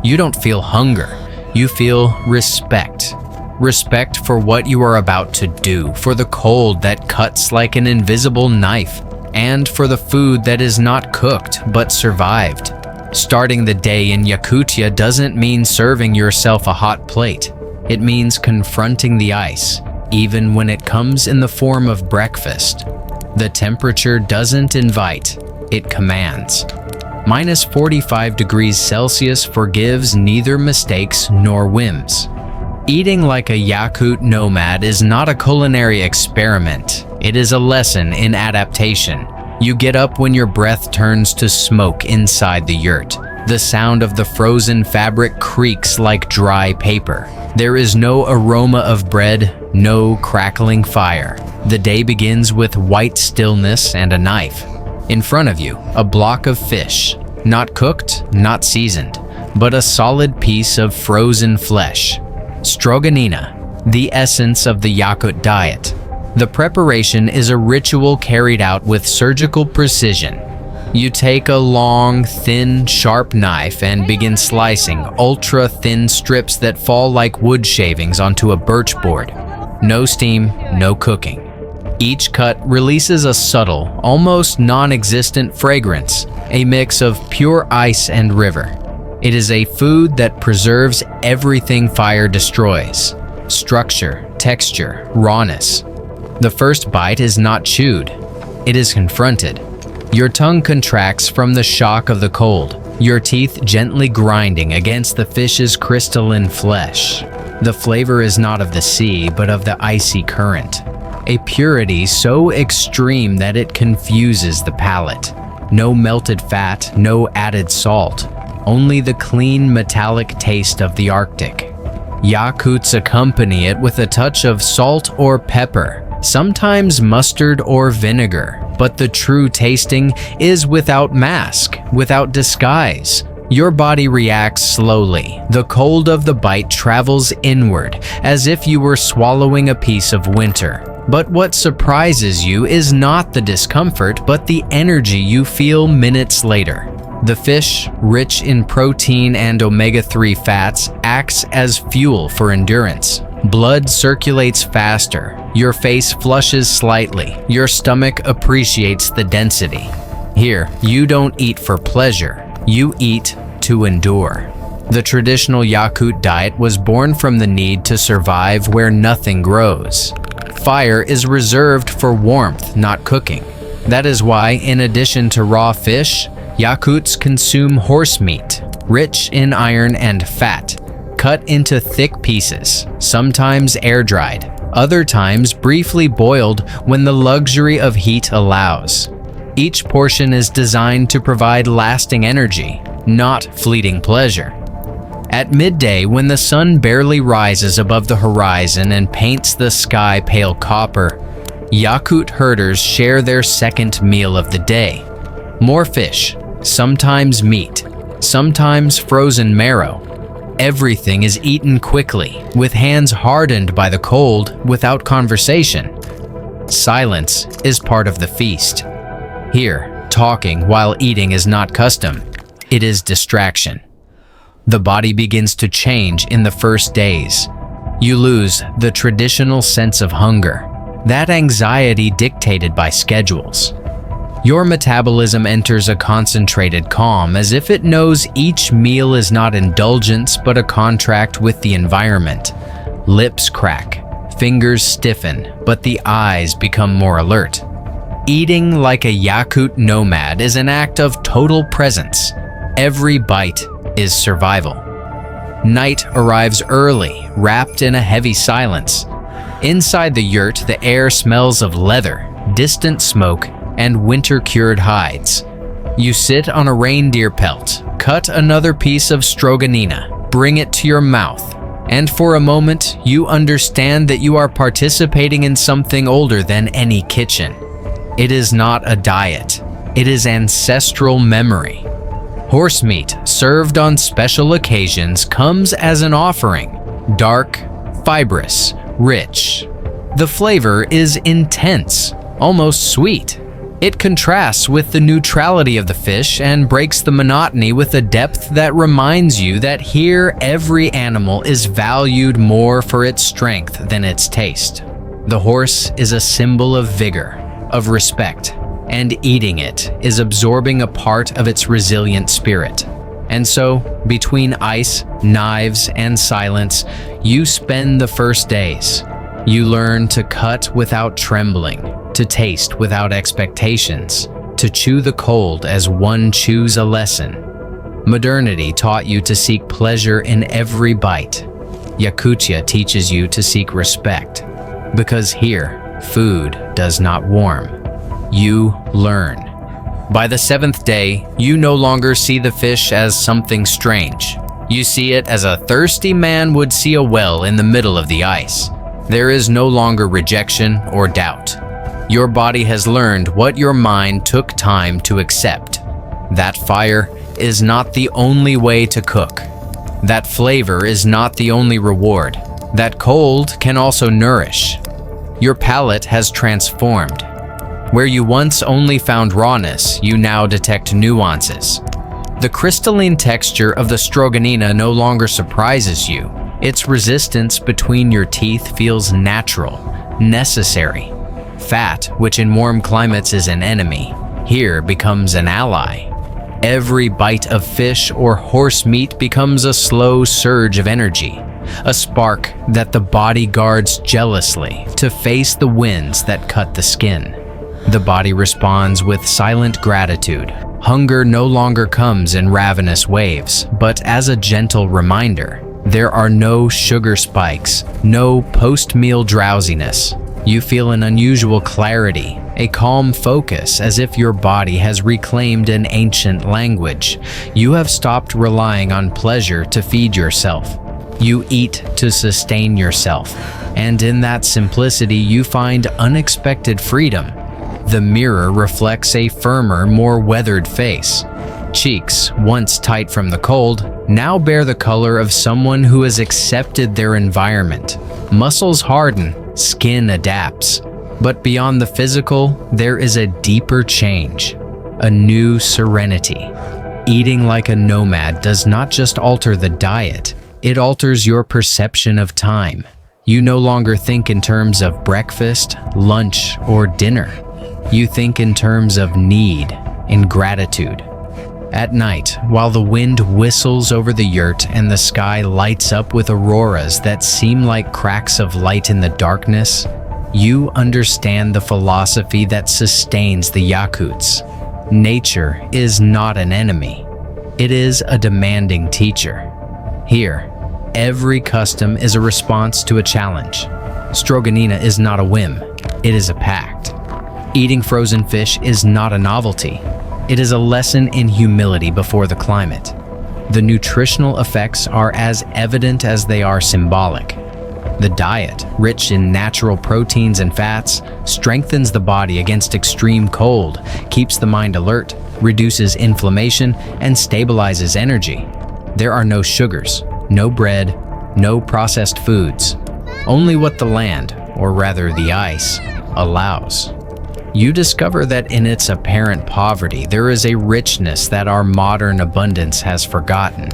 You don't feel hunger, you feel respect. Respect for what you are about to do, for the cold that cuts like an invisible knife, and for the food that is not cooked but survived. Starting the day in Yakutia doesn't mean serving yourself a hot plate. It means confronting the ice, even when it comes in the form of breakfast. The temperature doesn't invite, it commands. Minus 45 degrees Celsius forgives neither mistakes nor whims. Eating like a Yakut nomad is not a culinary experiment. It is a lesson in adaptation. You get up when your breath turns to smoke inside the yurt. The sound of the frozen fabric creaks like dry paper. There is no aroma of bread, no crackling fire. The day begins with white stillness and a knife. In front of you, a block of fish, not cooked, not seasoned, but a solid piece of frozen flesh. Stroganina, the essence of the Yakut diet. The preparation is a ritual carried out with surgical precision. You take a long, thin, sharp knife and begin slicing ultra-thin strips that fall like wood shavings onto a birch board. No steam, no cooking. Each cut releases a subtle, almost non-existent fragrance, a mix of pure ice and river. It is a food that preserves everything fire destroys: structure, texture, rawness. The first bite is not chewed, it is confronted. Your tongue contracts from the shock of the cold, your teeth gently grinding against the fish's crystalline flesh. The flavor is not of the sea, but of the icy current. A purity so extreme that it confuses the palate. No melted fat, no added salt, only the clean metallic taste of the Arctic. Yakuts accompany it with a touch of salt or pepper, sometimes mustard or vinegar, but the true tasting is without mask, without disguise. Your body reacts slowly. The cold of the bite travels inward, as if you were swallowing a piece of winter. But what surprises you is not the discomfort, but the energy you feel minutes later. The fish, rich in protein and omega-3 fats, acts as fuel for endurance. Blood circulates faster, your face flushes slightly, your stomach appreciates the density. Here, you don't eat for pleasure, you eat to endure. The traditional Yakut diet was born from the need to survive where nothing grows. Fire is reserved for warmth, not cooking. That is why, in addition to raw fish, Yakuts consume horse meat, rich in iron and fat, cut into thick pieces, sometimes air-dried, other times briefly boiled when the luxury of heat allows. Each portion is designed to provide lasting energy, not fleeting pleasure. At midday, when the sun barely rises above the horizon and paints the sky pale copper, Yakut herders share their second meal of the day. More fish, sometimes meat, sometimes frozen marrow. Everything is eaten quickly, with hands hardened by the cold, without conversation. Silence is part of the feast. Here, talking while eating is not custom, it is distraction. The body begins to change in the first days. You lose the traditional sense of hunger, that anxiety dictated by schedules. Your metabolism enters a concentrated calm, as if it knows each meal is not indulgence but a contract with the environment. Lips crack, fingers stiffen, but the eyes become more alert. Eating like a Yakut nomad is an act of total presence. Every bite is survival. Night arrives early, wrapped in a heavy silence. Inside the yurt, the air smells of leather, distant smoke, and winter-cured hides. You sit on a reindeer pelt, cut another piece of stroganina, bring it to your mouth, and for a moment, you understand that you are participating in something older than any kitchen. It is not a diet. It is ancestral memory. Horse meat, served on special occasions, comes as an offering. Dark, fibrous, rich. The flavor is intense, almost sweet. It contrasts with the neutrality of the fish and breaks the monotony with a depth that reminds you that here every animal is valued more for its strength than its taste. The horse is a symbol of vigor, of respect, and eating it is absorbing a part of its resilient spirit. And so, between ice, knives, and silence, you spend the first days. You learn to cut without trembling, to taste without expectations, to chew the cold as one chews a lesson. Modernity taught you to seek pleasure in every bite. Yakutia teaches you to seek respect, because here, food does not warm. You learn. By the 7th day, you no longer see the fish as something strange. You see it as a thirsty man would see a well in the middle of the ice. There is no longer rejection or doubt. Your body has learned what your mind took time to accept. That fire is not the only way to cook. That flavor is not the only reward. That cold can also nourish. Your palate has transformed. Where you once only found rawness, you now detect nuances. The crystalline texture of the stroganina no longer surprises you. Its resistance between your teeth feels natural, necessary. Fat, which in warm climates is an enemy, here becomes an ally. Every bite of fish or horse meat becomes a slow surge of energy, a spark that the body guards jealously to face the winds that cut the skin. The body responds with silent gratitude. Hunger no longer comes in ravenous waves, but as a gentle reminder. There are no sugar spikes, no post-meal drowsiness. You feel an unusual clarity, a calm focus as if your body has reclaimed an ancient language. You have stopped relying on pleasure to feed yourself. You eat to sustain yourself, and in that simplicity you find unexpected freedom. The mirror reflects a firmer, more weathered face. Cheeks, once tight from the cold, now bear the color of someone who has accepted their environment. Muscles harden, skin adapts. But beyond the physical, there is a deeper change, a new serenity. Eating like a nomad does not just alter the diet, it alters your perception of time. You no longer think in terms of breakfast, lunch, or dinner. You think in terms of need, in gratitude. At night, while the wind whistles over the yurt and the sky lights up with auroras that seem like cracks of light in the darkness, you understand the philosophy that sustains the Yakuts. Nature is not an enemy. It is a demanding teacher. Here, every custom is a response to a challenge. Stroganina is not a whim, it is a pact. Eating frozen fish is not a novelty. It is a lesson in humility before the climate. The nutritional effects are as evident as they are symbolic. The diet, rich in natural proteins and fats, strengthens the body against extreme cold, keeps the mind alert, reduces inflammation, and stabilizes energy. There are no sugars, no bread, no processed foods. Only what the land, or rather the ice, allows. You discover that in its apparent poverty, there is a richness that our modern abundance has forgotten.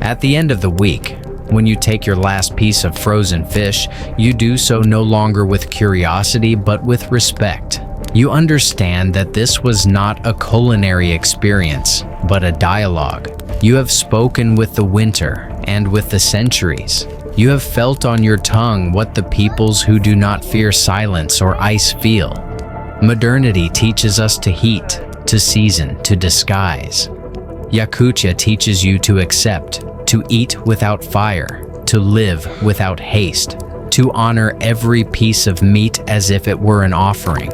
At the end of the week, when you take your last piece of frozen fish, you do so no longer with curiosity, but with respect. You understand that this was not a culinary experience, but a dialogue. You have spoken with the winter and with the centuries. You have felt on your tongue what the peoples who do not fear silence or ice feel. Modernity teaches us to heat, to season, to disguise. Yakutia teaches you to accept, to eat without fire, to live without haste, to honor every piece of meat as if it were an offering.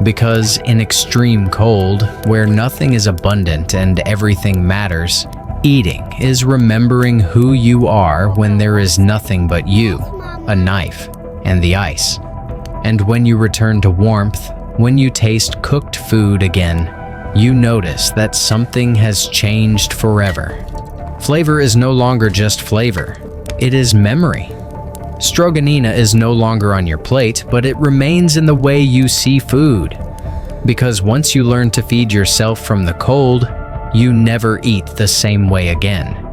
Because in extreme cold, where nothing is abundant and everything matters, eating is remembering who you are when there is nothing but you, a knife, and the ice. And when you return to warmth, when you taste cooked food again, you notice that something has changed forever. Flavor is no longer just flavor, it is memory. Stroganina is no longer on your plate, but it remains in the way you see food. Because once you learn to feed yourself from the cold, you never eat the same way again.